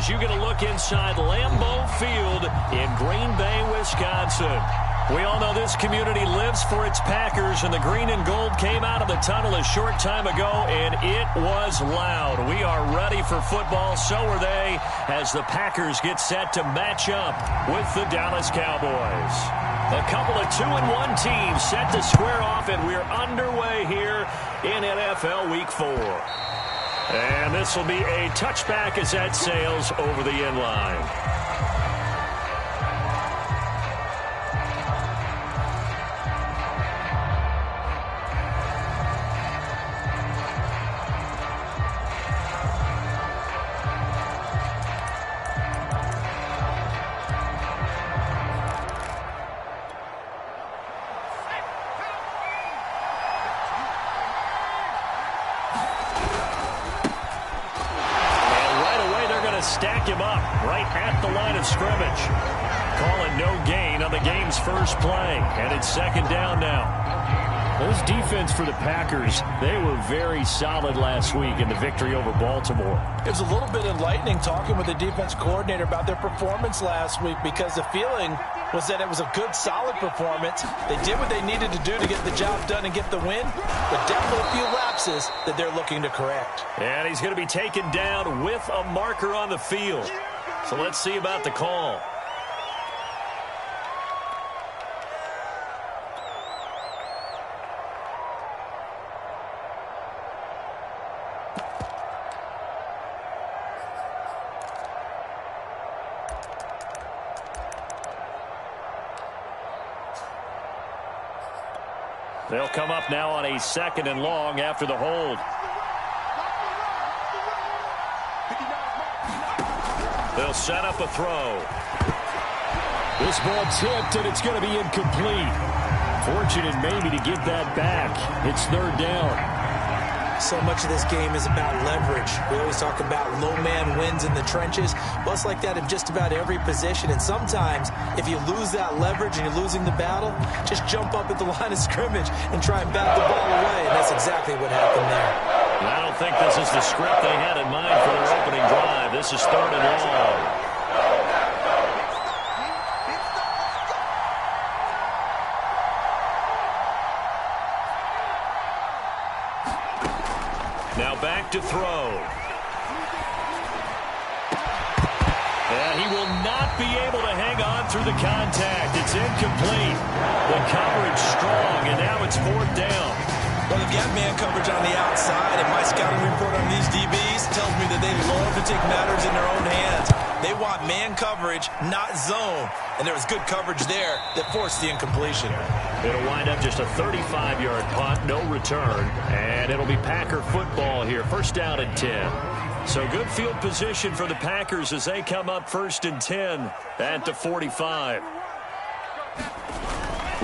as you get a look inside Lambeau Field in Green Bay, Wisconsin. We all know this community lives for its Packers, and the green and gold came out of the tunnel a short time ago, and it was loud. We are ready for football, so are they, as the Packers get set to match up with the Dallas Cowboys. A couple of 2-1 teams set to square off, and we're underway here in NFL Week 4. And this will be a touchback as that sails over the end line. Stack him up right at the line of scrimmage. Calling no gain on the game's first play. And it's second down now. This defense for the Packers, they were very solid last week in the victory over Baltimore. It was a little bit enlightening talking with the defense coordinator about their performance last week, because the feeling was that it was a good, solid performance. They did what they needed to do to get the job done and get the win, but definitely a few lapses that they're looking to correct. And he's going to be taken down with a marker on the field. So let's see about the call. They'll come up now on a 2nd and long after the hold. They'll set up a throw. This ball tipped, and it's going to be incomplete. Fortunate maybe to get that back. It's 3rd down. So much of this game is about leverage. We always talk about low man wins in the trenches. Well, it's like that in just about every position. And sometimes, if you lose that leverage and you're losing the battle, just jump up at the line of scrimmage and try and bat the ball away. And that's exactly what happened there. I don't think this is the script they had in mind for their opening drive. This is 3rd and long. Now back to throw. And he will not be able to hang on through the contact. It's incomplete. The coverage strong, and now it's 4th down. Well, they've got man coverage on the outside, and my scouting report on these DBs tells me that they love to take matters in their own hands. They want man coverage, not zone. And there was good coverage there that forced the incompletion. It'll wind up just a 35-yard punt, no return. And it'll be Packer football here. 1st down and 10. So good field position for the Packers as they come up 1st and 10 at the 45.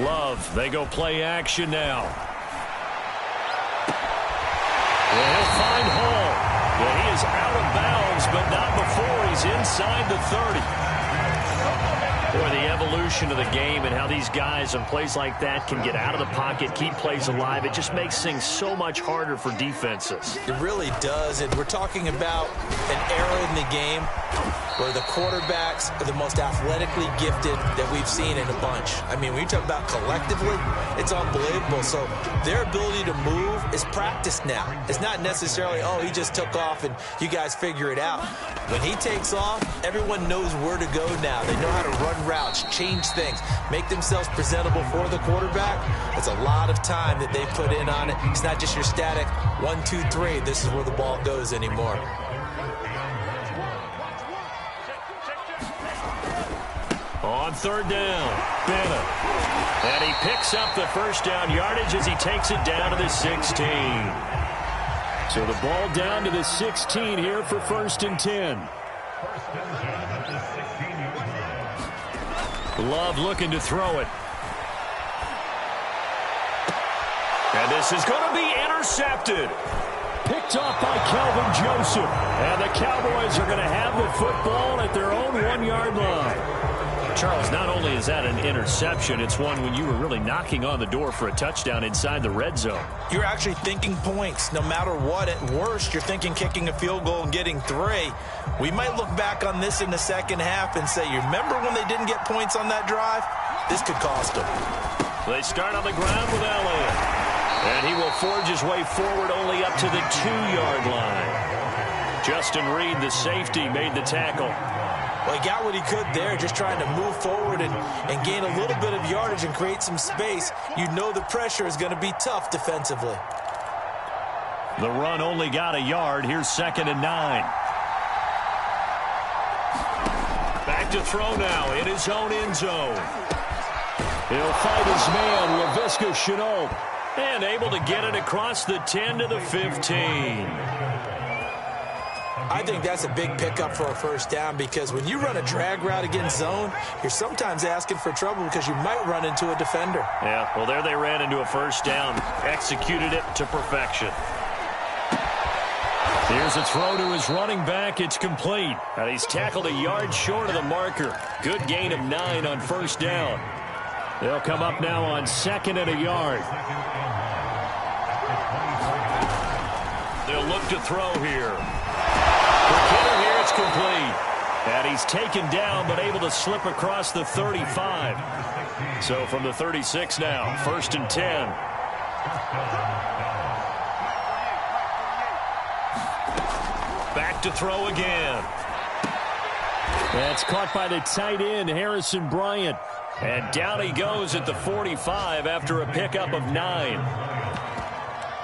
Love, they go play action now. Well, he'll find Hall. Well, he is out of bounds, but not before he's inside the 30. Boy, the evolution of the game and how these guys on plays like that can get out of the pocket, keep plays alive, it just makes things so much harder for defenses. It really does. And we're talking about an era in the game where the quarterbacks are the most athletically gifted that we've seen in a bunch. I mean, when you talk about collectively, it's unbelievable. So their ability to move is practiced now. It's not necessarily, oh, he just took off and you guys figure it out. When he takes off, everyone knows where to go now. They know how to run routes, change things, make themselves presentable for the quarterback. It's a lot of time that they put in on it. It's not just your static 1, 2, 3. This is where the ball goes anymore. On 3rd down, Bennett. And he picks up the 1st down yardage as he takes it down to the 16. So the ball down to the 16 here for 1st and 10. Love looking to throw it. And this is going to be intercepted. Picked off by Calvin Joseph. And the Cowboys are going to have the football at their own 1-yard line. Charles, not only is that an interception, it's one when you were really knocking on the door for a touchdown inside the red zone. You're actually thinking points. No matter what, at worst, you're thinking kicking a field goal and getting 3. We might look back on this in the second half and say, you remember when they didn't get points on that drive? This could cost them. They start on the ground with Elliott. And he will forge his way forward only up to the 2-yard line. Justin Reed, the safety, made the tackle. Well, he got what he could there, just trying to move forward and gain a little bit of yardage and create some space. You know the pressure is going to be tough defensively. The run only got a yard. Here's 2nd and 9. Back to throw now in his own end zone. He'll fight his man, Laviska Shenault. And able to get it across the 10 to the 15. I think that's a big pickup for a first down because when you run a drag route against zone, you're sometimes asking for trouble because you might run into a defender. Yeah, well, there they ran into a first down. Executed it to perfection. Here's a throw to his running back. It's complete. And he's tackled a yard short of the marker. Good gain of 9 on first down. They'll come up now on 2nd and a yard. They'll look to throw here. Here it's complete. And he's taken down but able to slip across the 35. So from the 36 now, 1st and 10. Back to throw again. That's caught by the tight end, Harrison Bryant. And down he goes at the 45 after a pickup of 9.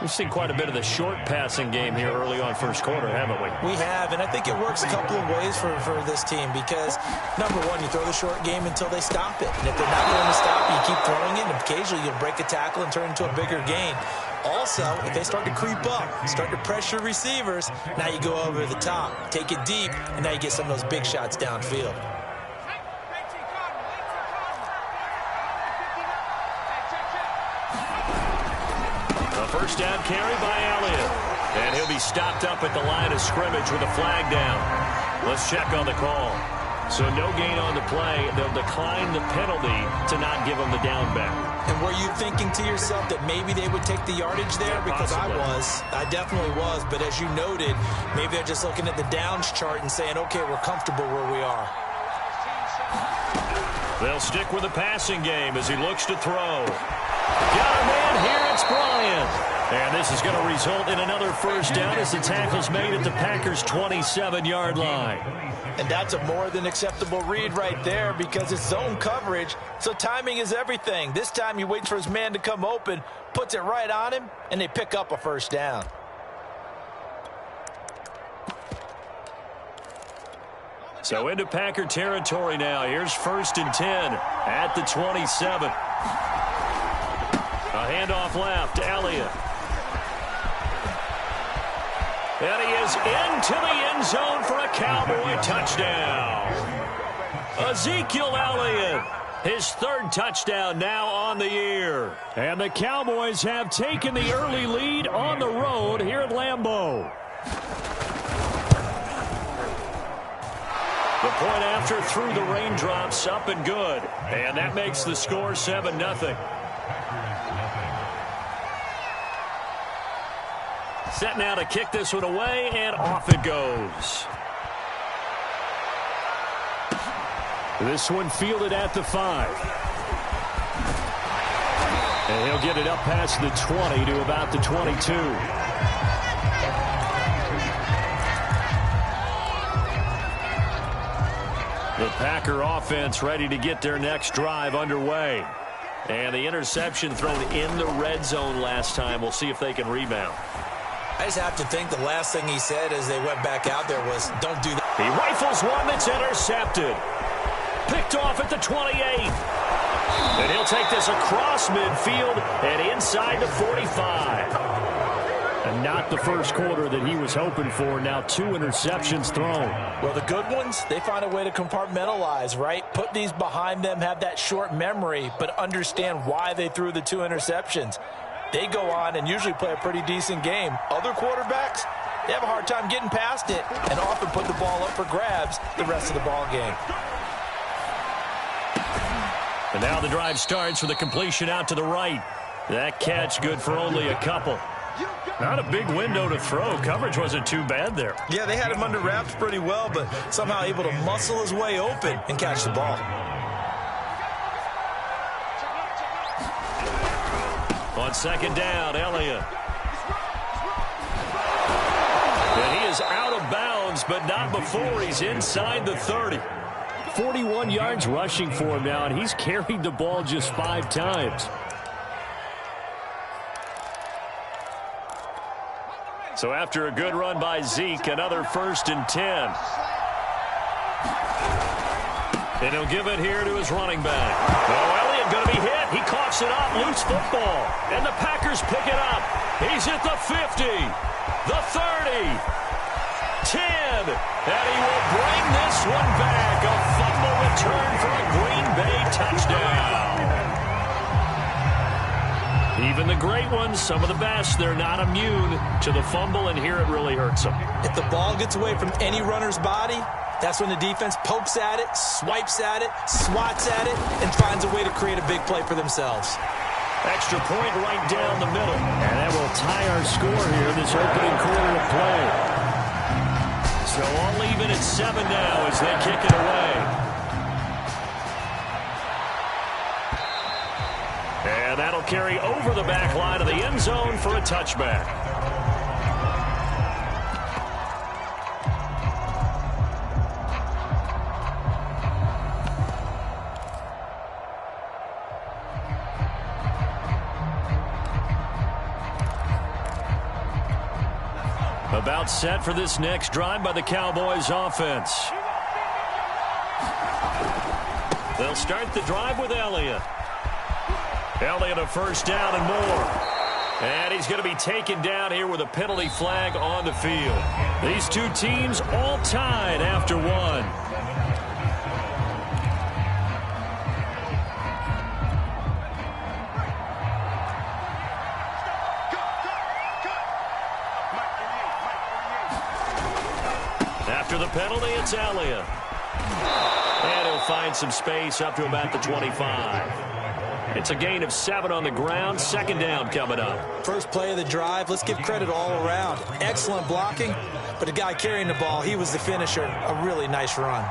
We've seen quite a bit of the short passing game here early on first quarter, haven't we? We have, and I think it works a couple of ways for this team because, number one, you throw the short game until they stop it. And if they're not going to stop it, you keep throwing it, and occasionally you'll break a tackle and turn into a bigger gain. Also, if they start to creep up, start to pressure receivers, now you go over the top, take it deep, and now you get some of those big shots downfield. First down carry by Elliott. And he'll be stopped up at the line of scrimmage with a flag down. Let's check on the call. So no gain on the play. They'll decline the penalty to not give him the down back. And were you thinking to yourself that maybe they would take the yardage there? Because possibly. I definitely was. But as you noted, maybe they're just looking at the downs chart and saying, okay, we're comfortable where we are. They'll stick with the passing game as he looks to throw. Got a man here, it's Bryant. And this is going to result in another first down as the tackle's made at the Packers' 27-yard line. And that's a more than acceptable read right there because it's zone coverage, so timing is everything. This time he waits for his man to come open, puts it right on him, and they pick up a first down. So into Packer territory now. Here's 1st and 10 at the 27. A handoff left, Elliott. And he is into the end zone for a Cowboy touchdown. Ezekiel Elliott, his 3rd touchdown now on the year. And the Cowboys have taken the early lead on the road here at Lambeau. The point after through the raindrops, up and good. And that makes the score 7-0. Set now to kick this one away, and off it goes. This one fielded at the 5. And he'll get it up past the 20 to about the 22. The Packer offense ready to get their next drive underway. And the interception thrown in the red zone last time. We'll see if they can rebound. I just have to think the last thing he said as they went back out there was, don't do that. He rifles one that's intercepted. Picked off at the 28. And he'll take this across midfield and inside the 45. And not the first quarter that he was hoping for. Now 2 interceptions thrown. Well, the good ones, they find a way to compartmentalize, right? Put these behind them, have that short memory, but understand why they threw the 2 interceptions. They go on and usually play a pretty decent game. Other quarterbacks, they have a hard time getting past it and often put the ball up for grabs the rest of the ball game. And now the drive starts with a completion out to the right. That catch good for only a couple. Not a big window to throw. Coverage wasn't too bad there. Yeah, they had him under wraps pretty well, but somehow able to muscle his way open and catch the ball. On second down, Elliott. And he is out of bounds, but not before he's inside the 30. 41 yards rushing for him now, and he's carried the ball just 5 times. So after a good run by Zeke, another 1st and 10. And he'll give it here to his running back. Oh, Elliott going to be hit. He coughs it up. Loose football. And the Packers pick it up. He's at the 50, the 30, 10. And he will bring this one back. A fumble return for a Green Bay touchdown. Even the great ones, some of the best, they're not immune to the fumble, and here it really hurts them. If the ball gets away from any runner's body, that's when the defense pokes at it, swipes at it, swats at it, and finds a way to create a big play for themselves. Extra point right down the middle. And that will tie our score here in this opening quarter of play. So all even at 7 now as they kick it away. And that'll carry over the back line of the end zone for a touchback. About set for this next drive by the Cowboys offense. They'll start the drive with Elliott. Elliott a 1st down and more. And he's going to be taken down here with a penalty flag on the field. These two teams all tied after 1. After the penalty, it's Elliott. And he'll find some space up to about the 25. It's a gain of 7 on the ground. 2nd down coming up. First play of the drive. Let's give credit all around. Excellent blocking, but the guy carrying the ball, he was the finisher. A really nice run.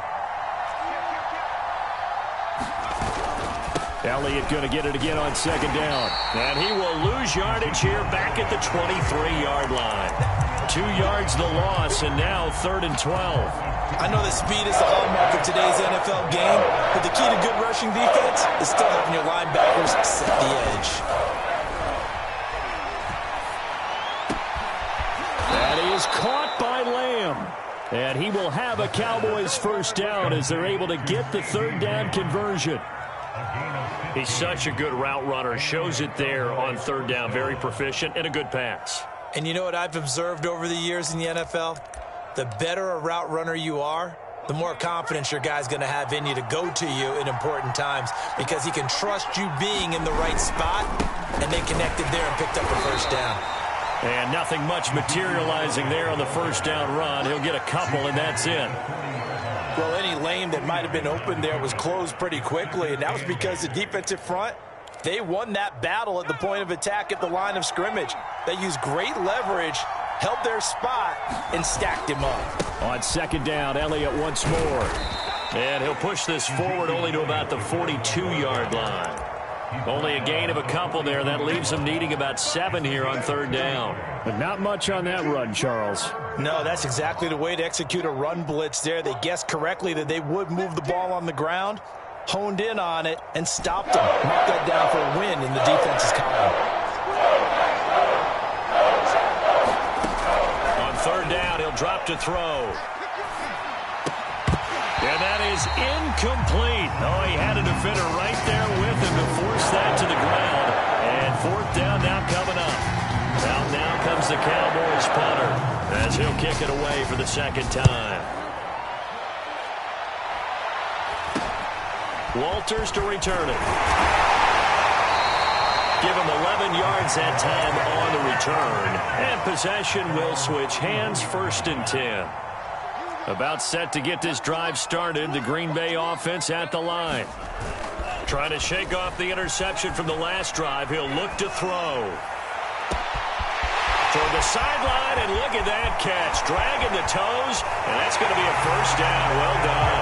Elliott going to get it again on 2nd down. And he will lose yardage here back at the 23-yard line. 2 yards the loss, and now 3rd and 12. I know that speed is the hallmark of today's NFL game, but the key to good rushing defense is still having your linebackers set the edge. And he is caught by Lamb. And he will have a Cowboys 1st down as they're able to get the 3rd down conversion. He's such a good route runner. Shows it there on 3rd down. Very proficient and a good pass. And you know what I've observed over the years in the NFL? The better a route runner you are, the more confidence your guy's going to have in you to go to you in important times because he can trust you being in the right spot, and they connected there and picked up a 1st down. And nothing much materializing there on the 1st down run. He'll get a couple, and that's it. Well, any lane that might have been open there was closed pretty quickly, and that was because the defensive front, they won that battle at the point of attack at the line of scrimmage. They used great leverage, held their spot, and stacked him up. On 2nd down, Elliott once more. And he'll push this forward only to about the 42-yard line. Only a gain of a couple there. That leaves him needing about 7 here on 3rd down. But not much on that run, Charles. No, that's exactly the way to execute a run blitz there. They guessed correctly that they would move the ball on the ground, honed in on it, and stopped them. Mark that down for a win in the defense's column. On 3rd down, he'll drop to throw. And that is incomplete. Oh, he had a defender right there with him to force that to the ground. And 4th down now coming up. Now comes the Cowboys punter as he'll kick it away for the 2nd time. Walters to return it. Give him 11 yards that time on the return. And possession will switch hands. 1st and 10. About set to get this drive started. The Green Bay offense at the line. Trying to shake off the interception from the last drive. He'll look to throw. Toward the sideline, and look at that catch. Dragging the toes, and that's going to be a first down. Well done.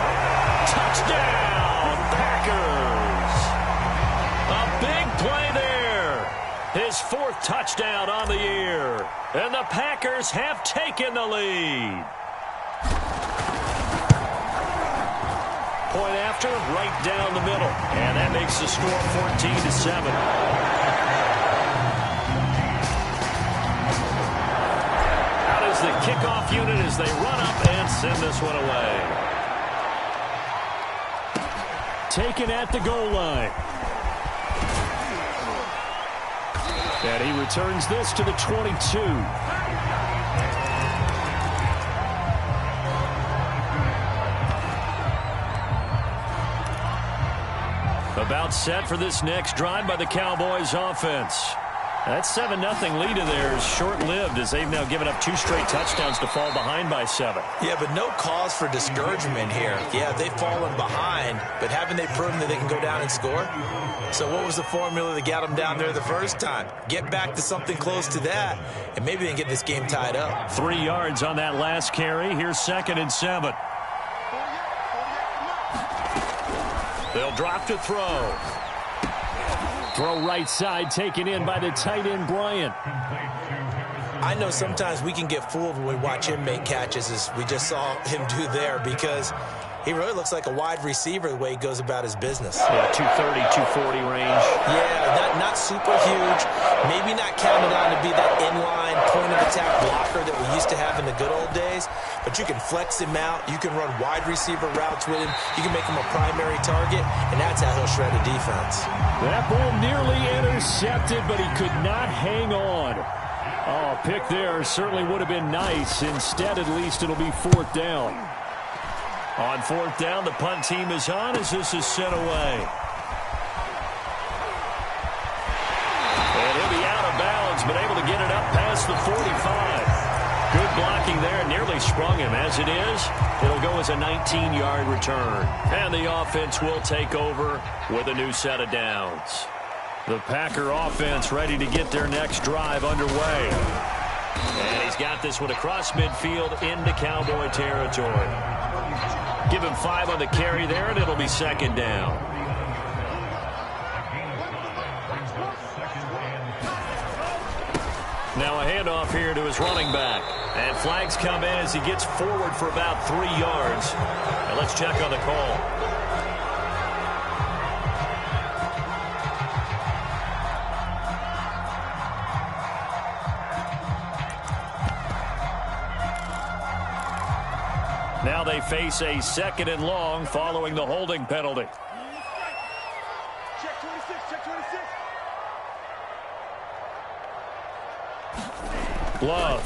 Touchdown, Packers. A big play there. His 4th touchdown on the year. And the Packers have taken the lead. Point after, right down the middle. And that makes the score 14-7. The kickoff unit as they run up and send this one away. Taken at the goal line. And he returns this to the 22. About set for this next drive by the Cowboys offense. That 7-0 lead of theirs short-lived as they've now given up 2 straight touchdowns to fall behind by 7. Yeah, but no cause for discouragement here. Yeah, they've fallen behind, but haven't they proven that they can go down and score? So what was the formula that got them down there the first time? Get back to something close to that, and maybe they can get this game tied up. 3 yards on that last carry. Here's 2nd and 7. They'll drop to throw. Throw right side, taken in by the tight end, Bryant. I know sometimes we can get fooled when we watch him make catches, as we just saw him do there, because he really looks like a wide receiver the way he goes about his business. Yeah, 230, 240 range. Yeah, not super huge. Maybe not counted on to be that inline point-of-attack blocker that we used to have in the good old days, but you can flex him out. You can run wide receiver routes with him. You can make him a primary target, and that's how he'll shred a defense. That ball nearly intercepted, but he could not hang on. Oh, pick there certainly would have been nice. Instead, at least it'll be 4th down. On 4th down, the punt team is on as this is sent away. And he'll be out of bounds, but able to get it up past the 45. Good blocking there, nearly sprung him. As it is, it'll go as a 19-yard return. And the offense will take over with a new set of downs. The Packer offense ready to get their next drive underway. And he's got this one across midfield into Cowboy territory. Give him 5 on the carry there, and it'll be 2nd down. Now a handoff here to his running back. And flags come in as he gets forward for about 3 yards. And let's check on the call. Now they face a 2nd and long following the holding penalty. Check 26, check 26. Love.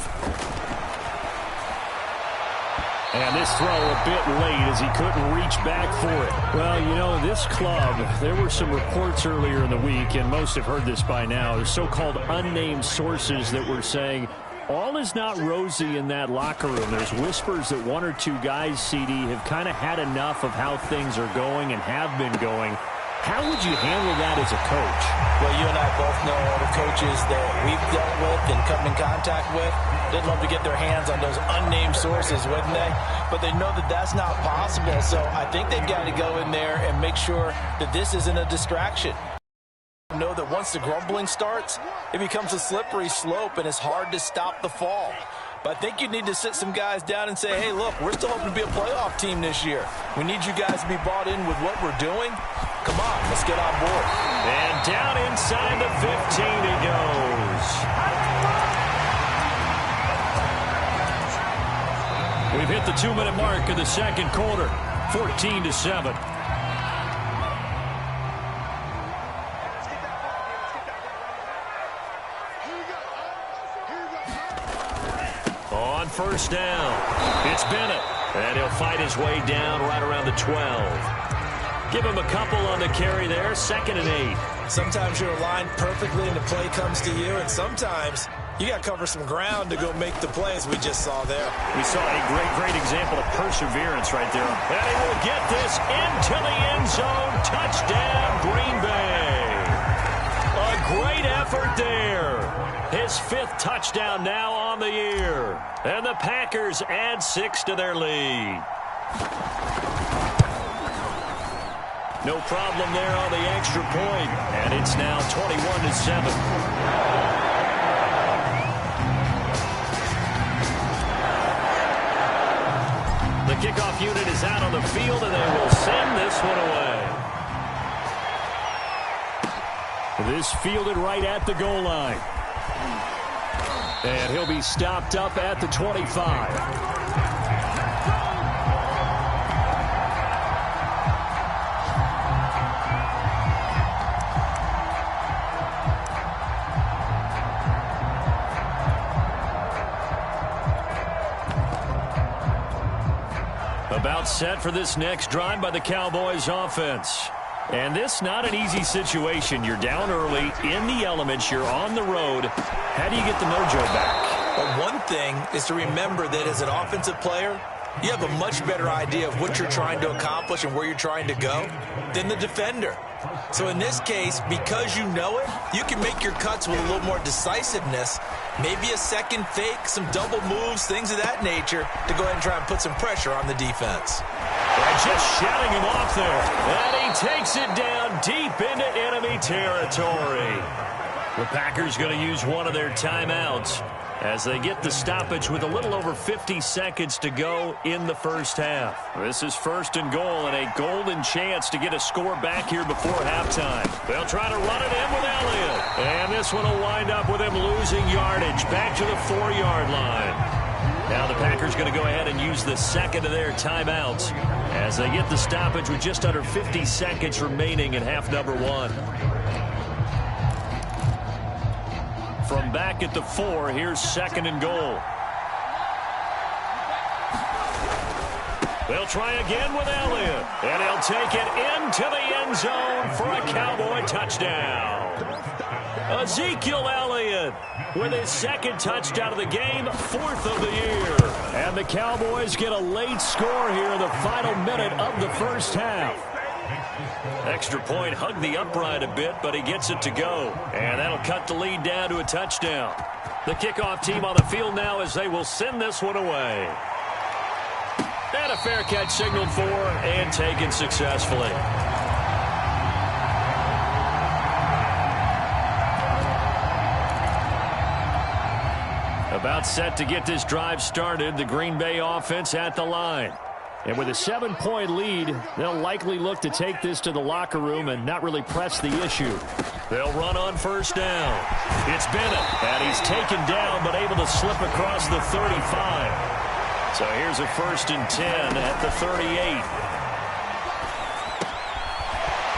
And this throw a bit late as he couldn't reach back for it. Well, you know, this club, there were some reports earlier in the week, and most have heard this by now, the so-called unnamed sources that were saying all is not rosy in that locker room. There's whispers that 1 or 2 guys, CD, have kind of had enough of how things are going and have been going. How would you handle that as a coach? Well, you and I both know all the coaches that we've dealt with and come in contact with. They'd love to get their hands on those unnamed sources, wouldn't they? But they know that that's not possible, so I think they've got to go in there and make sure that this isn't a distraction. Know that once the grumbling starts, it becomes a slippery slope and it's hard to stop the fall. But I think you need to sit some guys down and say, hey, look, we're still hoping to be a playoff team this year. We need you guys to be bought in with what we're doing. Come on, let's get on board. And down inside the 15 he goes. We've hit the 2-minute mark of the 2nd quarter, 14-7. On 1st down, it's Bennett, and he'll fight his way down right around the 12. Give him a couple on the carry there, 2nd and 8. Sometimes you're aligned perfectly and the play comes to you, and sometimes You got to cover some ground to go make the plays we just saw there. We saw a great example of perseverance right there. And he will get this into the end zone. Touchdown, Green Bay. A great effort there. His 5th touchdown now on the year. And the Packers add 6 to their lead. No problem there on the extra point. And it's now 21-7. The kickoff unit is out on the field, and they will send this one away. This fielded right at the goal line. And he'll be stopped up at the 25. About set for this next drive by the Cowboys offense. And this not an easy situation. You're down early, in the elements, you're on the road. How do you get the mojo back? Well, one thing is to remember that as an offensive player, you have a much better idea of what you're trying to accomplish and where you're trying to go than the defender. So in this case, because you know it, you can make your cuts with a little more decisiveness, maybe a second fake, some double moves, things of that nature, to go ahead and try and put some pressure on the defense. And just shouting him off there. And he takes it down deep into enemy territory. The Packers going to use one of their timeouts as they get the stoppage with a little over 50 seconds to go in the first half. This is 1st and goal and a golden chance to get a score back here before halftime. They'll try to run it in with Elliott. And this one will wind up with him losing yardage back to the 4-yard line. Now the Packers going to go ahead and use the second of their timeouts as they get the stoppage with just under 50 seconds remaining in half number 1. From back at the 4, here's 2nd and goal. They'll try again with Elliott. And he'll take it into the end zone for a Cowboy touchdown. Ezekiel Elliott with his 2nd touchdown of the game, 4th of the year. And the Cowboys get a late score here in the final minute of the first half. Extra point hugged the upright a bit, but he gets it to go. And that'll cut the lead down to a touchdown. The kickoff team on the field now as they will send this one away. And a fair catch signaled for and taken successfully. About set to get this drive started, the Green Bay offense at the line. And with a 7-point lead, they'll likely look to take this to the locker room and not really press the issue. They'll run on 1st down. It's Bennett, and he's taken down but able to slip across the 35. So here's a 1st and 10 at the 38.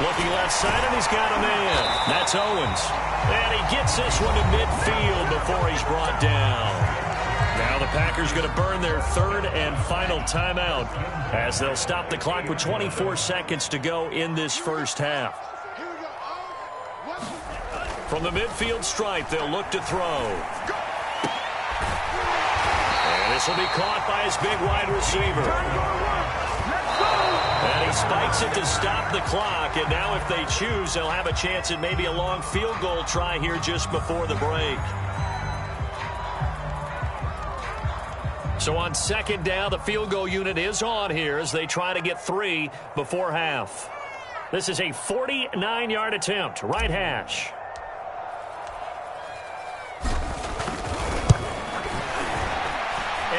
Looking left side, and he's got a man. That's Owens. And he gets this one to midfield before he's brought down. Now the Packers going to burn their 3rd and final timeout as they'll stop the clock with 24 seconds to go in this first half. From the midfield stripe, they'll look to throw. And this will be caught by his big wide receiver. And he spikes it to stop the clock, and now if they choose, they'll have a chance at maybe a long field goal try here just before the break. So on 2nd down, the field goal unit is on here as they try to get 3 before half. This is a 49-yard attempt, right hash.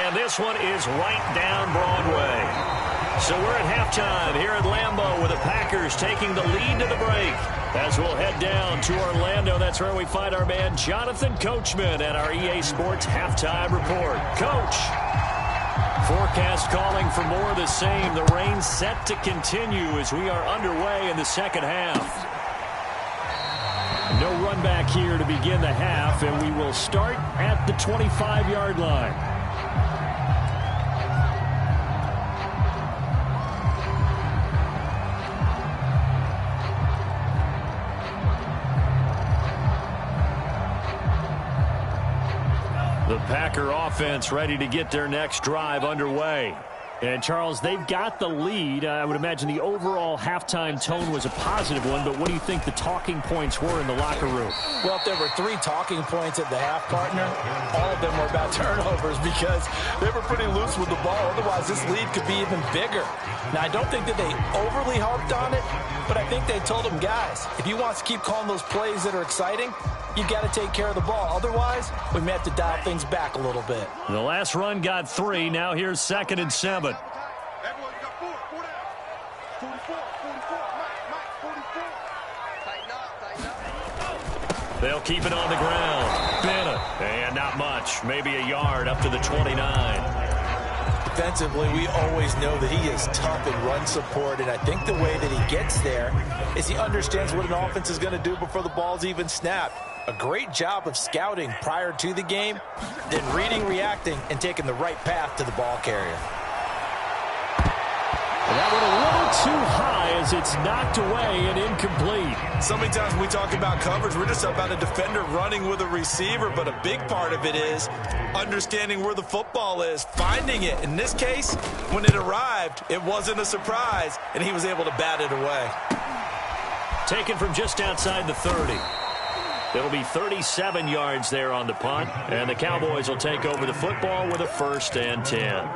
And this one is right down Broadway. So we're at halftime here at Lambeau with the Packers taking the lead to the break. As we'll head down to Orlando, that's where we find our man Jonathan Coachman at our EA Sports Halftime Report. Coach, forecast calling for more of the same. The rain set to continue as we are underway in the second half. No run back here to begin the half, and we will start at the 25-yard line. Packer offense ready to get their next drive underway. And, Charles, they've got the lead. I would imagine the overall halftime tone was a positive one, but what do you think the talking points were in the locker room? Well, if there were 3 talking points at the half, partner, all of them were about turnovers because they were pretty loose with the ball. Otherwise, this lead could be even bigger. Now, I don't think that they overly harped on it, but I think they told them, guys, if you want to keep calling those plays that are exciting, you've got to take care of the ball. Otherwise, we may have to dial things back a little bit. The last run got 3. Now here's 2nd and 7. They'll keep it on the ground. Bennett. And not much. Maybe a yard up to the 29. Defensively, we always know that he is tough in run support, and I think the way that he gets there is he understands what an offense is going to do before the ball's even snapped. A great job of scouting prior to the game, then reading, reacting, and taking the right path to the ball carrier. That one a little too high as it's knocked away and incomplete. So many times when we talk about coverage, we're just about a defender running with a receiver, but a big part of it is understanding where the football is, finding it. In this case, when it arrived, it wasn't a surprise, and he was able to bat it away. Taken from just outside the 30. It'll be 37 yards there on the punt, and the Cowboys will take over the football with a 1st and 10.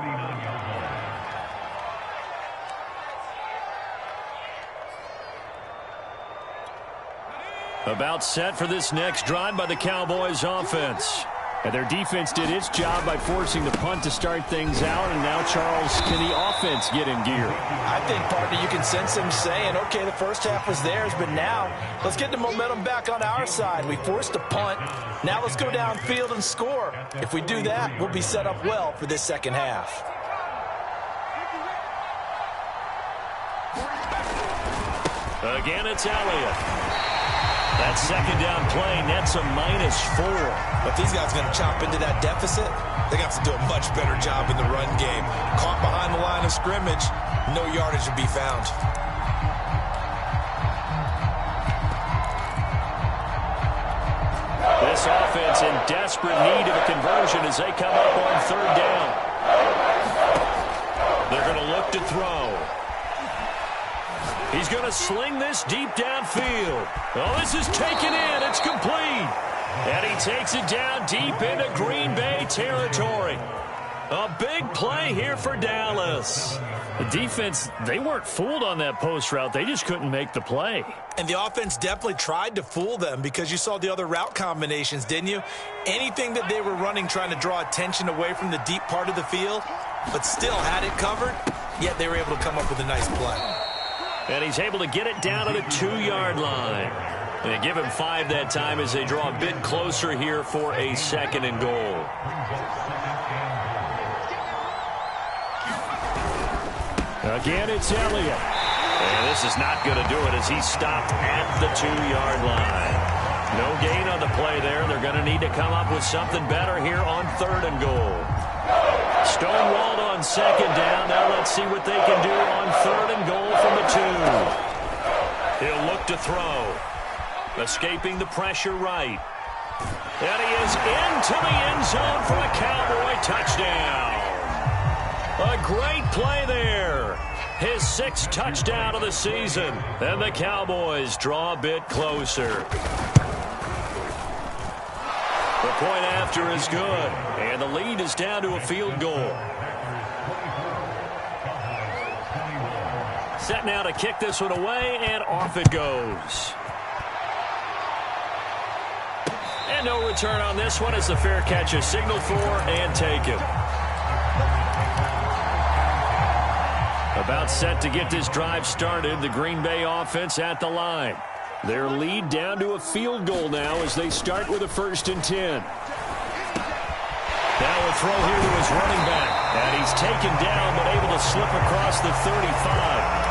About set for this next drive by the Cowboys offense. And their defense did its job by forcing the punt to start things out, and now, Charles, can the offense get in gear? I think, partner, you can sense them saying, okay, the first half was theirs, but now let's get the momentum back on our side. We forced a punt. Now let's go downfield and score. If we do that, we'll be set up well for this second half. Again, it's Elliott. That second down play nets a -4. But these guys are going to chop into that deficit. They're going to have to do a much better job in the run game. Caught behind the line of scrimmage, no yardage to be found. This offense in desperate need of a conversion as they come up on 3rd down. They're going to look to throw. He's going to sling this deep downfield. Oh, this is taken in. It's complete. And he takes it down deep into Green Bay territory. A big play here for Dallas. The defense, they weren't fooled on that post route. They just couldn't make the play. And the offense definitely tried to fool them because you saw the other route combinations, didn't you? Anything that they were running trying to draw attention away from the deep part of the field, but still had it covered, yet they were able to come up with a nice play. And he's able to get it down to the 2-yard line. And they give him 5 that time as they draw a bit closer here for a 2nd and goal. Again, it's Elliott. And this is not going to do it as he's stopped at the 2-yard line. No gain on the play there. They're going to need to come up with something better here on 3rd and goal. Stonewalled on 2nd down. Now let's see what they can do on 3rd and goal from the 2. He'll look to throw. Escaping the pressure right. And he is into the end zone for a Cowboy touchdown. A great play there. His 6th touchdown of the season. And the Cowboys draw a bit closer. The point after is good. And the lead is down to a field goal. Set now to kick this one away, and off it goes. And no return on this one as the fair catch is signaled for and taken. About set to get this drive started, the Green Bay offense at the line. Their lead down to a field goal now as they start with a 1st and 10. Now a throw here to his running back. And he's taken down but able to slip across the 35.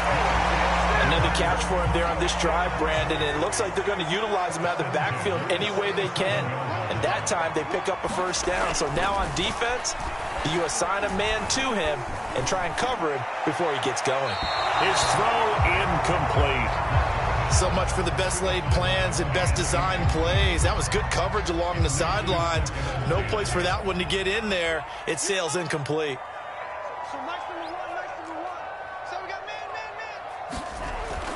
Another catch for him there on this drive, Brandon. And it looks like they're going to utilize him out of the backfield any way they can. And that time they pick up a 1st down. So now on defense, you assign a man to him and try and cover him before he gets going. His throw incomplete. So much for the best laid plans and best designed plays. That was good coverage along the sidelines. No place for that one to get in there. It sails incomplete.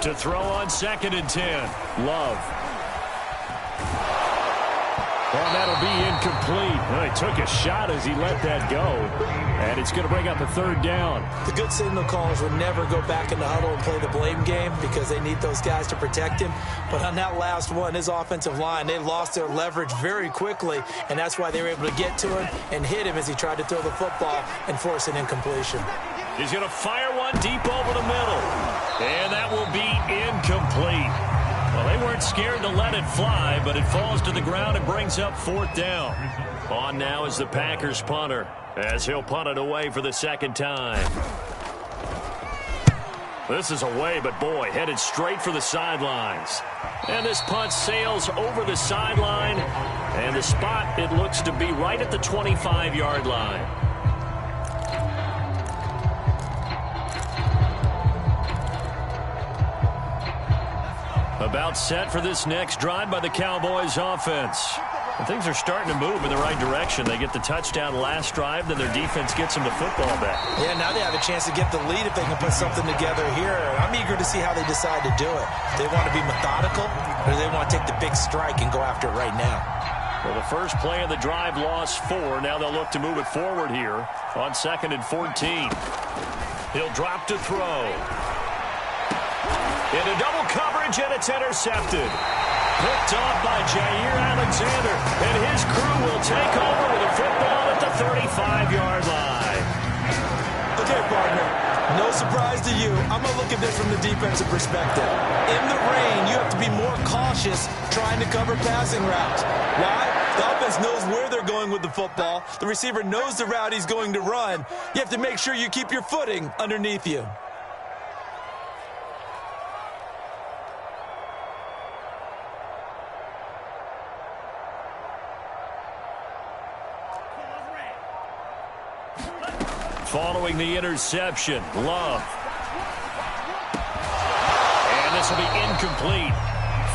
To throw on 2nd and 10. Love. And that'll be incomplete. Well, he took a shot as he let that go. And it's going to bring up a 3rd down. The good signal callers would never go back in the huddle and play the blame game because they need those guys to protect him. But on that last one, his offensive line, they lost their leverage very quickly, and that's why they were able to get to him and hit him as he tried to throw the football and force an incompletion. He's going to fire one deep over the middle. And that will be incomplete. Well, they weren't scared to let it fly, but it falls to the ground and brings up 4th down. On now is the Packers punter, as he'll punt it away for the 2nd time. This is away, but boy, headed straight for the sidelines. And this punt sails over the sideline, and the spot, it looks to be right at the 25-yard line. About set for this next drive by the Cowboys offense. And things are starting to move in the right direction. They get the touchdown last drive, then their defense gets them the football back. Yeah, now they have a chance to get the lead if they can put something together here. I'm eager to see how they decide to do it. Do they want to be methodical, or do they want to take the big strike and go after it right now? Well, the first play of the drive lost 4. Now they'll look to move it forward here on 2nd and 14. He'll drop to throw. Into double coverage, and it's intercepted. Picked off by Jair Alexander, and his crew will take over with a football at the 35-yard line. Okay, partner, no surprise to you. I'm going to look at this from the defensive perspective. In the rain, you have to be more cautious trying to cover passing routes. Why? The offense knows where they're going with the football. The receiver knows the route he's going to run. You have to make sure you keep your footing underneath you. Following the interception, Love. And this will be incomplete.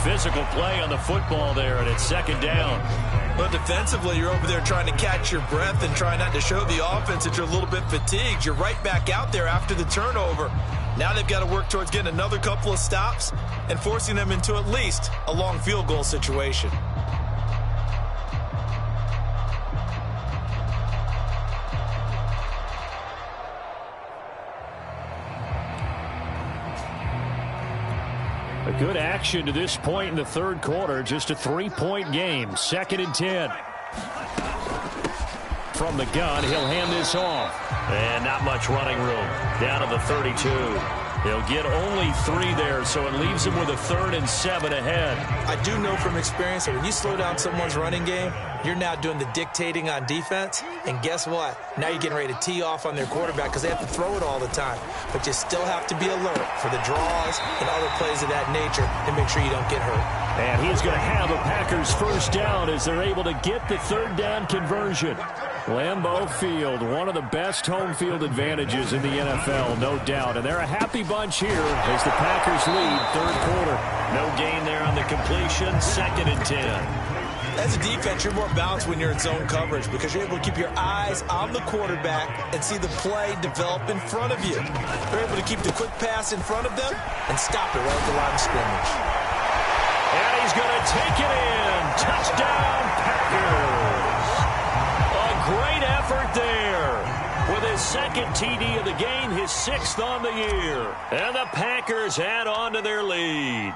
Physical play on the football there, and it's 2nd down. But defensively, you're over there trying to catch your breath and trying not to show the offense that you're a little bit fatigued. You're right back out there after the turnover. Now they've got to work towards getting another couple of stops and forcing them into at least a long field goal situation. A good action to this point in the 3rd quarter. Just a 3-point game. 2nd and 10. From the gun, he'll hand this off. And not much running room. Down to the 32. He'll get only 3 there, so it leaves him with a 3rd and 7 ahead. I do know from experience that when you slow down someone's running game, you're now doing the dictating on defense. And guess what? Now you're getting ready to tee off on their quarterback because they have to throw it all the time. But you still have to be alert for the draws and other plays of that nature and make sure you don't get hurt. And he's going to have a Packers 1st down as they're able to get the 3rd down conversion. Lambeau Field, one of the best home field advantages in the NFL, no doubt. And they're a happy bunch here as the Packers lead 3rd quarter. No gain there on the completion, 2nd and 10. As a defense, you're more balanced when you're in zone coverage because you're able to keep your eyes on the quarterback and see the play develop in front of you. They're able to keep the quick pass in front of them and stop it right at the line of scrimmage. And he's going to take it in. Touchdown, Packers. A great effort there. With his 2nd TD of the game, his 6th on the year. And the Packers add on to their lead.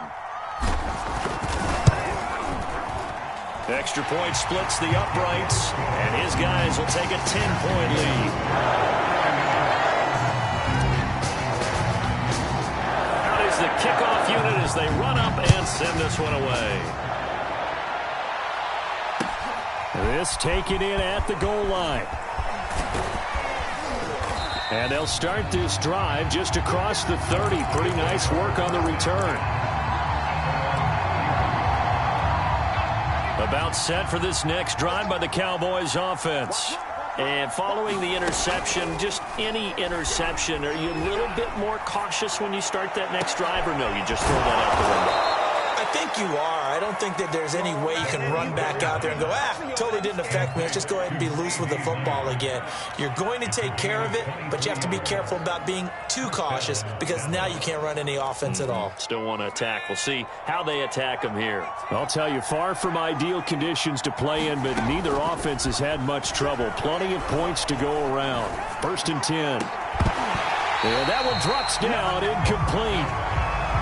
Extra point splits the uprights, and his guys will take a 10-point lead. Out is the kickoff unit as they run up and send this one away. This taken in at the goal line. And they'll start this drive just across the 30. Pretty nice work on the return. About set for this next drive by the Cowboys offense. And following the interception, just any interception, are you a little bit more cautious when you start that next drive, or no, you just throw that out the window? I think you are. I don't think that there's any way you can run back out there and go, totally didn't affect me. Let's just go ahead and be loose with the football again. You're going to take care of it, but you have to be careful about being too cautious because now you can't run any offense at all. Still want to attack. We'll see how they attack them here. I'll tell you, far from ideal conditions to play in, but neither offense has had much trouble. Plenty of points to go around. 1st and 10. And that one drops down, incomplete.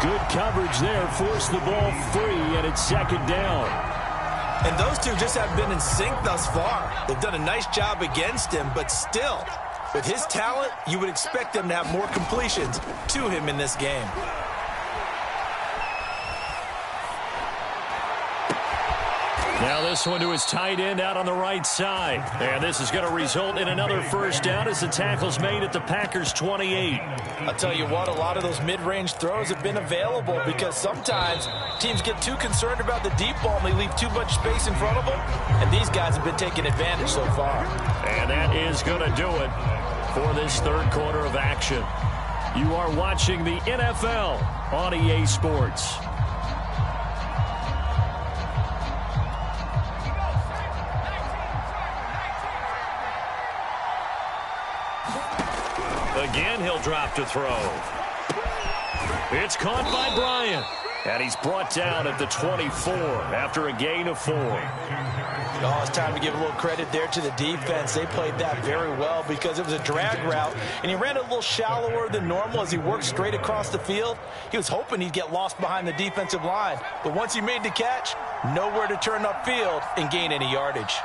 Good coverage there, forced the ball free, and it's 2nd down. And those two just have been in sync thus far. They've done a nice job against him, but still, with his talent, you would expect them to have more completions to him in this game. Now this one to his tight end out on the right side. And this is going to result in another 1st down as the tackle's made at the Packers' 28. I'll tell you what, a lot of those mid-range throws have been available because sometimes teams get too concerned about the deep ball and they leave too much space in front of them. And these guys have been taking advantage so far. And that is going to do it for this 3rd quarter of action. You are watching the NFL on EA Sports. Again, he'll drop to throw. It's caught by Bryant. And he's brought down at the 24 after a gain of 4. Oh, it's time to give a little credit there to the defense. They played that very well because it was a drag route, and he ran a little shallower than normal as he worked straight across the field. He was hoping he'd get lost behind the defensive line, but once he made the catch, nowhere to turn upfield and gain any yardage.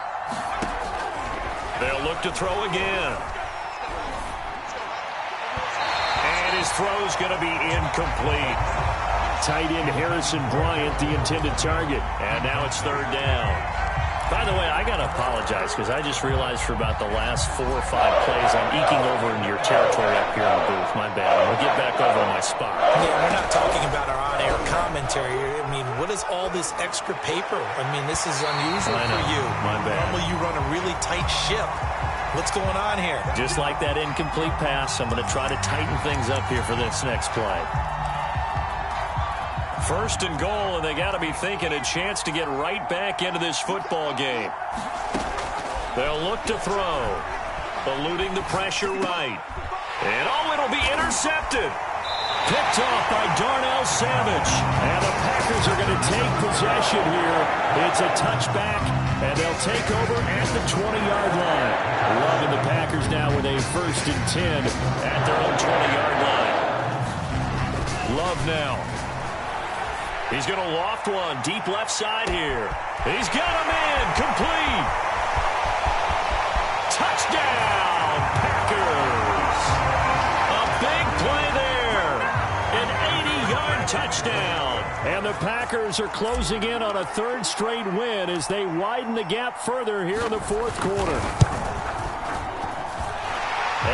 They'll look to throw again. And his throw's going to be incomplete. Tight end Harrison Bryant, the intended target. And now it's 3rd down. By the way, I got to apologize because I just realized for about the last 4 or 5 plays I'm eking over into your territory up here in the booth. My bad. I'll get back over to my spot. Yeah, we're not talking about our on-air commentary. I mean, what is all this extra paper? I mean, this is unusual for you. My bad. Normally you run a really tight ship. What's going on here? Just like that incomplete pass, I'm going to try to tighten things up here for this next play. 1st and goal, and they got to be thinking a chance to get right back into this football game. They'll look to throw, eluding the pressure right. And, it'll be intercepted. Picked off by Darnell Savage. And the Packers are going to take possession here. It's a touchback, and they'll take over at the 20-yard line. Loving the Packers now with a 1st and 10 at their own 20-yard line. Love now. He's going to loft one deep left side here. He's got him in. Complete. Touchdown, Packers. A big play there. An 80-yard touchdown. And the Packers are closing in on a 3rd straight win as they widen the gap further here in the 4th quarter.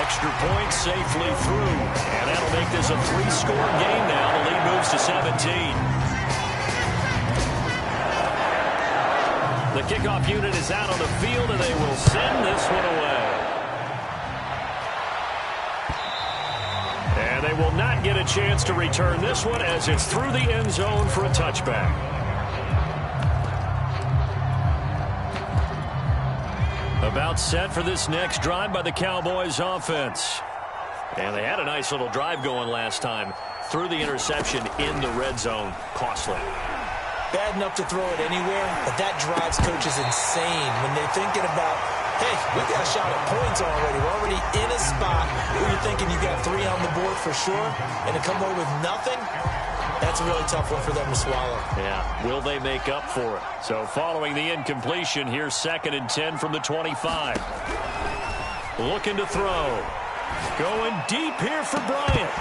Extra point safely through. And that'll make this a 3-score game now. The lead moves to 17. The kickoff unit is out on the field, and they will send this one away. And they will not get a chance to return this one as it's through the end zone for a touchback. About set for this next drive by the Cowboys offense. And they had a nice little drive going last time. Through the interception in the red zone. Costly. Bad enough to throw it anywhere, but that drives coaches insane when they're thinking about, hey, we got a shot at points already. We're already in a spot where you're thinking you got 3 on the board for sure, and to come away with nothing, that's a really tough one for them to swallow. Yeah, will they make up for it? So following the incompletion, here's 2nd and 10 from the 25. Looking to throw. Going deep here for Bryant.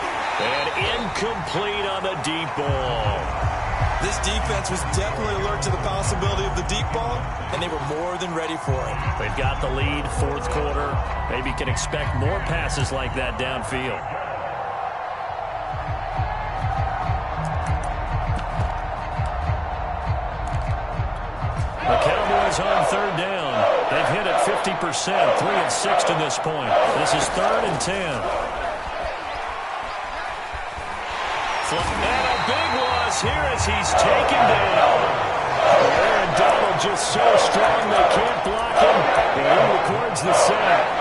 And incomplete on the deep ball. This defense was definitely alert to the possibility of the deep ball, and they were more than ready for it. They've got the lead, 4th quarter. Maybe can expect more passes like that downfield. The Cowboys on 3rd down. They've hit it 50 50%, 3 of 6 to this point. This is 3rd and 10. And a big loss here as he's taken down. Aaron Donald just so strong they can't block him, and he records the sack.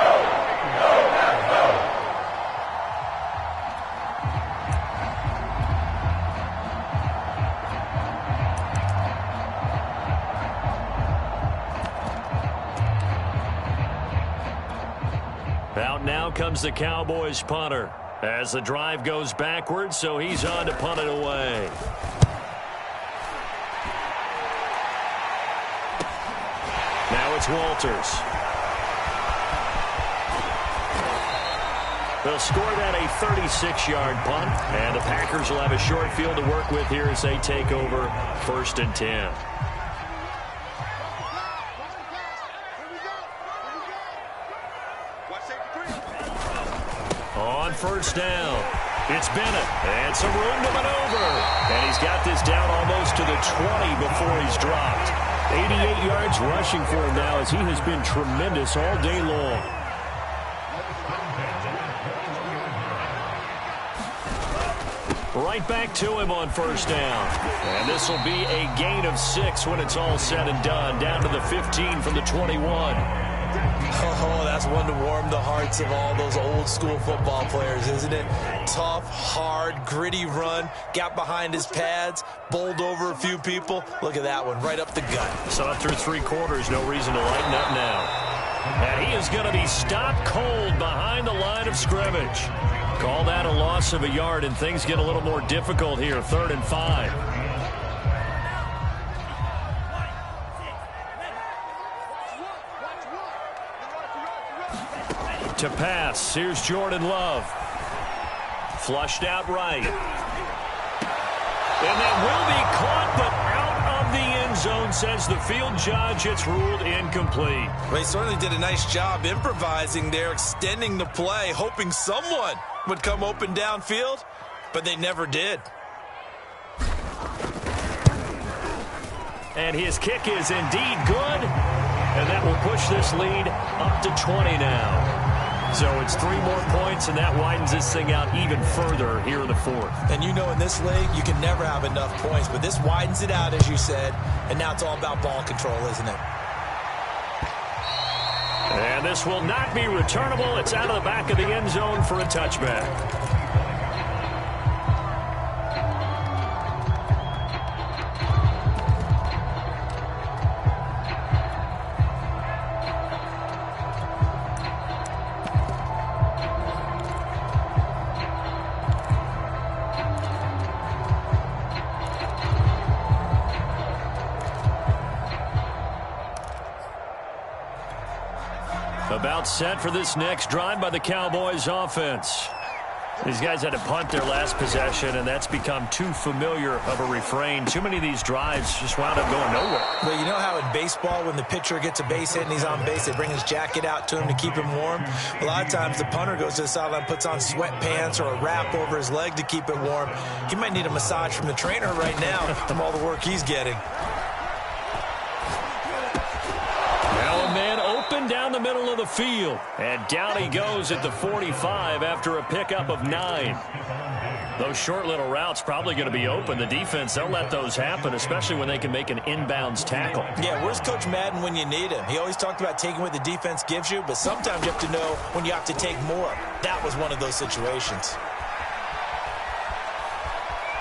Out now comes the Cowboys punter as the drive goes backwards, so he's on to punt it away. Now it's Walters. They'll score that a 36-yard punt, and the Packers will have a short field to work with here as they take over 1st and 10. On 1st down, it's Bennett, and some room to maneuver. And he's got this down almost to the 20 before he's dropped. 88 yards rushing for him now as he has been tremendous all day long. Right back to him on 1st down. And this will be a gain of 6 when it's all said and done, down to the 15 from the 21. Oh, that's one to warm the hearts of all those old school football players, isn't it? Tough, hard, gritty run. Got behind his pads, bowled over a few people. Look at that one, right up the gut. Saw it through 3 quarters, no reason to lighten up now. And he is going to be stopped cold behind the line of scrimmage. Call that a loss of a yard, and things get a little more difficult here, 3rd and 5. To pass, here's Jordan Love. Flushed out right. And that will be caught, but out of the end zone, says the field judge. It's ruled incomplete. Well, he certainly did a nice job improvising there, extending the play, hoping someone would come open downfield, but they never did. And his kick is indeed good, and that will push this lead up to 20 now. So it's 3 more points, and that widens this thing out even further here in the 4th. And you know in this league, you can never have enough points, but this widens it out, as you said, and now it's all about ball control, isn't it? And this will not be returnable. It's out of the back of the end zone for a touchback. About set for this next drive by the Cowboys offense. These guys had to punt their last possession, and that's become too familiar of a refrain. Too many of these drives just wound up going nowhere. Well, you know how in baseball, when the pitcher gets a base hit and he's on base, they bring his jacket out to him to keep him warm? A lot of times the punter goes to the sideline, puts on sweatpants or a wrap over his leg to keep it warm. He might need a massage from the trainer right now from all the work he's getting. Down the middle of the field, and down he goes at the 45 after a pickup of 9. Those short little routes probably going to be open. The defense, they'll let those happen, especially when they can make an inbounds tackle. Yeah, where's Coach Madden when you need him? He always talked about taking what the defense gives you, but sometimes you have to know when you have to take more. That was one of those situations.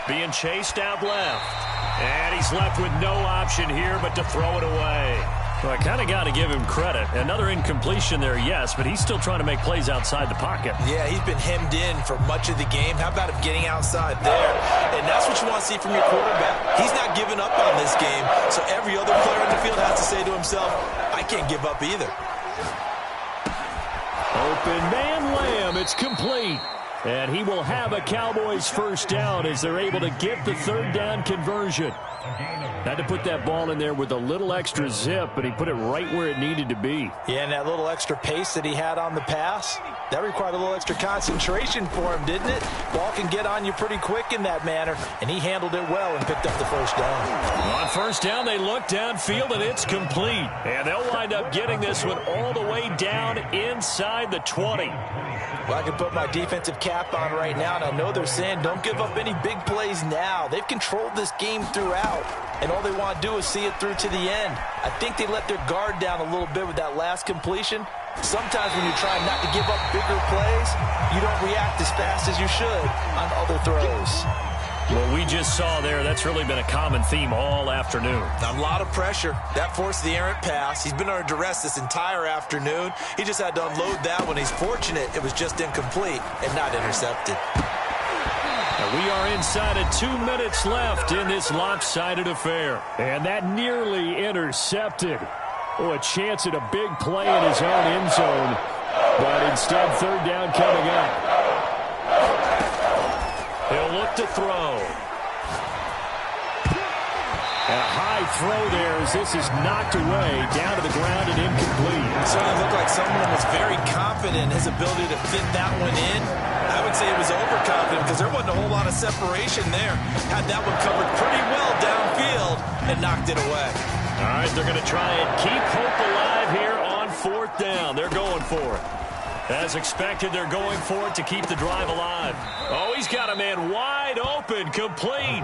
Being chased out left, and he's left with no option here but to throw it away. Well, I kind of got to give him credit. Another incompletion there, yes, but he's still trying to make plays outside the pocket. Yeah, he's been hemmed in for much of the game. How about him getting outside there? And that's what you want to see from your quarterback. He's not giving up on this game, so every other player in the field has to say to himself, I can't give up either. Open man Lamb, it's complete. And he will have a Cowboys first down as they're able to get the 3rd down conversion. Had to put that ball in there with a little extra zip, but he put it right where it needed to be. Yeah, and that little extra pace that he had on the pass, That required a little extra concentration for him, didn't it? Ball can get on you pretty quick in that manner, and he handled it well and picked up the first down. On first down, they look downfield, and it's complete. And they'll wind up getting this one all the way down inside the 20. Well, I can put my defensive cap on right now, and I know they're saying don't give up any big plays now. They've controlled this game throughout, and all they want to do is see it through to the end. I think they let their guard down a little bit with that last completion. Sometimes when you're trying not to give up bigger plays, you don't react as fast as you should on other throws. What we just saw there, that's really been a common theme all afternoon. A lot of pressure. That forced the errant pass. He's been under duress this entire afternoon. He just had to unload that one. He's fortunate it was just incomplete and not intercepted. And we are inside of 2 minutes left in this lopsided affair. And that nearly intercepted. Oh, a chance at a big play in his own end zone. But instead, third down coming up. He'll look to throw. And a high throw there as this is knocked away down to the ground and incomplete. It certainly looked like someone was very confident in his ability to fit that one in. I would say it was overconfident because there wasn't a whole lot of separation there. Had that one covered pretty well downfield and knocked it away. All right, they're going to try and keep hope alive here on fourth down. They're going for it. As expected, they're going for it to keep the drive alive. Oh, he's got a man wide open, complete.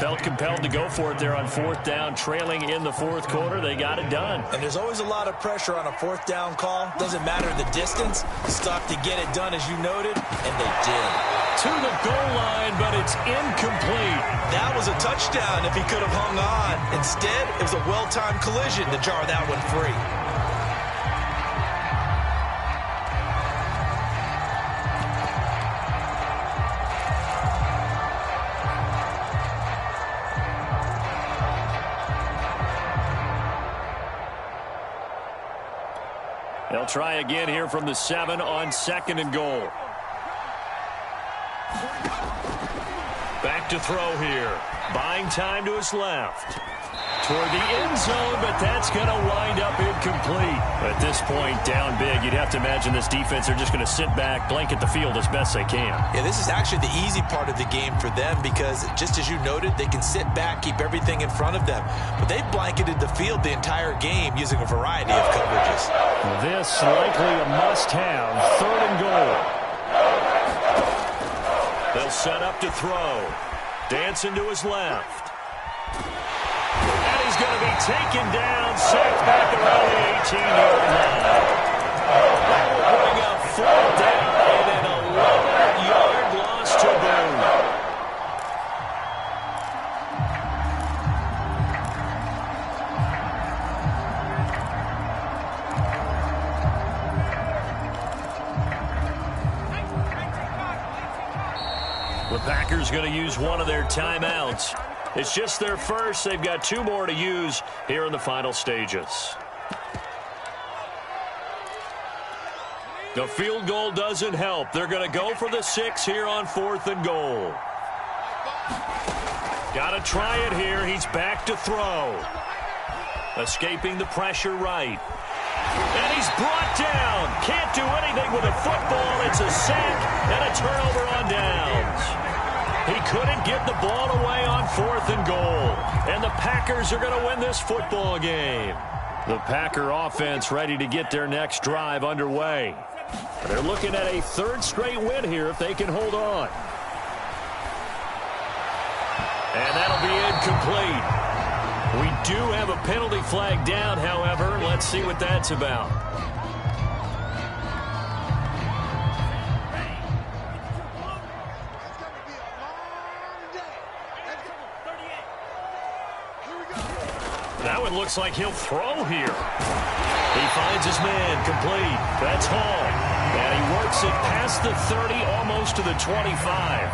Felt compelled to go for it there on fourth down, trailing in the fourth quarter. They got it done. And there's always a lot of pressure on a fourth down call. Doesn't matter the distance. Stop to get it done, as you noted, and they did. To the goal line, but it's incomplete. That was a touchdown if he could have hung on. Instead, it was a well-timed collision to jar that one free. They'll try again here from the 7 on second and goal. Back to throw here. Buying time to his left. Toward the end zone, but that's going to wind up incomplete. At this point, down big, you'd have to imagine this defense, they're just going to sit back, blanket the field as best they can. Yeah, this is actually the easy part of the game for them because, just as you noted, they can sit back, keep everything in front of them. But they've blanketed the field the entire game using a variety of coverages. This likely a must-have, third and goal. They'll set up to throw. Dancing to his left. And he's going to be taken down, sacked back around the 18-yard line. That will bring up fourth down and an 11-yard loss to boot. The Packers going to use one of their timeouts. It's just their first. They've got 2 more to use here in the final stages. The field goal doesn't help. They're going to go for the 6 here on fourth and goal. Got to try it here. He's back to throw. Escaping the pressure right. And he's brought down. Can't do anything with a football. It's a sack and a turnover on downs. He couldn't get the ball away on fourth and goal. And the Packers are going to win this football game. The Packer offense ready to get their next drive underway. They're looking at a 3rd straight win here if they can hold on. And that'll be incomplete. We do have a penalty flag down, however. Let's see what that's about. That one looks like he'll throw here. He finds his man, complete. That's Hall. And he works it past the 30, almost to the 25.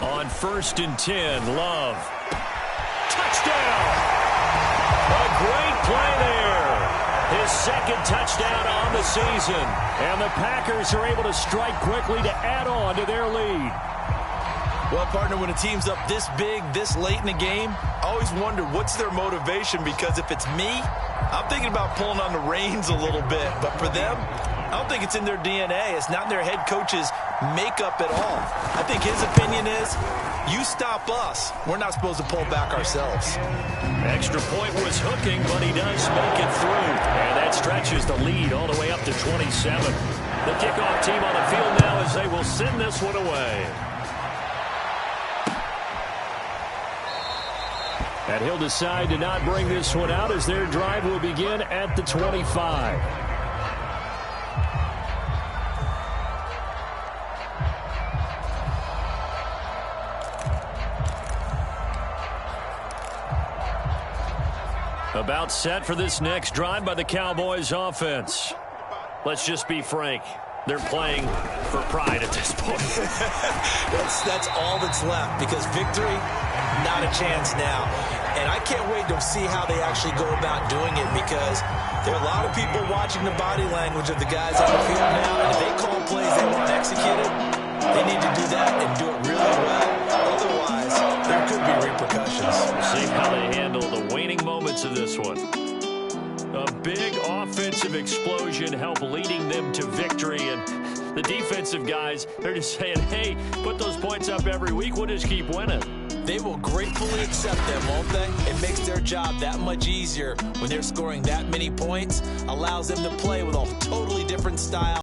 On 1st and 10, Love. Touchdown! A great play there. His 2nd touchdown on the season. And the Packers are able to strike quickly to add on to their lead. Well, partner, when a team's up this big, this late in the game, I always wonder what's their motivation, because if it's me, I'm thinking about pulling on the reins a little bit. But for them, I don't think it's in their DNA. It's not in their head coach's makeup at all. I think his opinion is, you stop us, we're not supposed to pull back ourselves. Extra point was hooking, but he does make it through. And that stretches the lead all the way up to 27. The kickoff team on the field now as they will send this one away. And he'll decide to not bring this one out as their drive will begin at the 25. About set for this next drive by the Cowboys offense. Let's just be frank. They're playing for pride at this point. That's all that's left, because victory, not a chance now. And I can't wait to see how they actually go about doing it, because there are a lot of people watching the body language of the guys on the field now, and if they call plays they want executed, they need to do that and do it really well. Otherwise, there could be repercussions. We'll see how they handle the waning moments of this one. A big offensive explosion helped leading them to victory, and the defensive guys, they're just saying, hey, put those points up every week, we'll just keep winning. They will gratefully accept them, won't they? It makes their job that much easier when they're scoring that many points, allows them to play with a totally different style.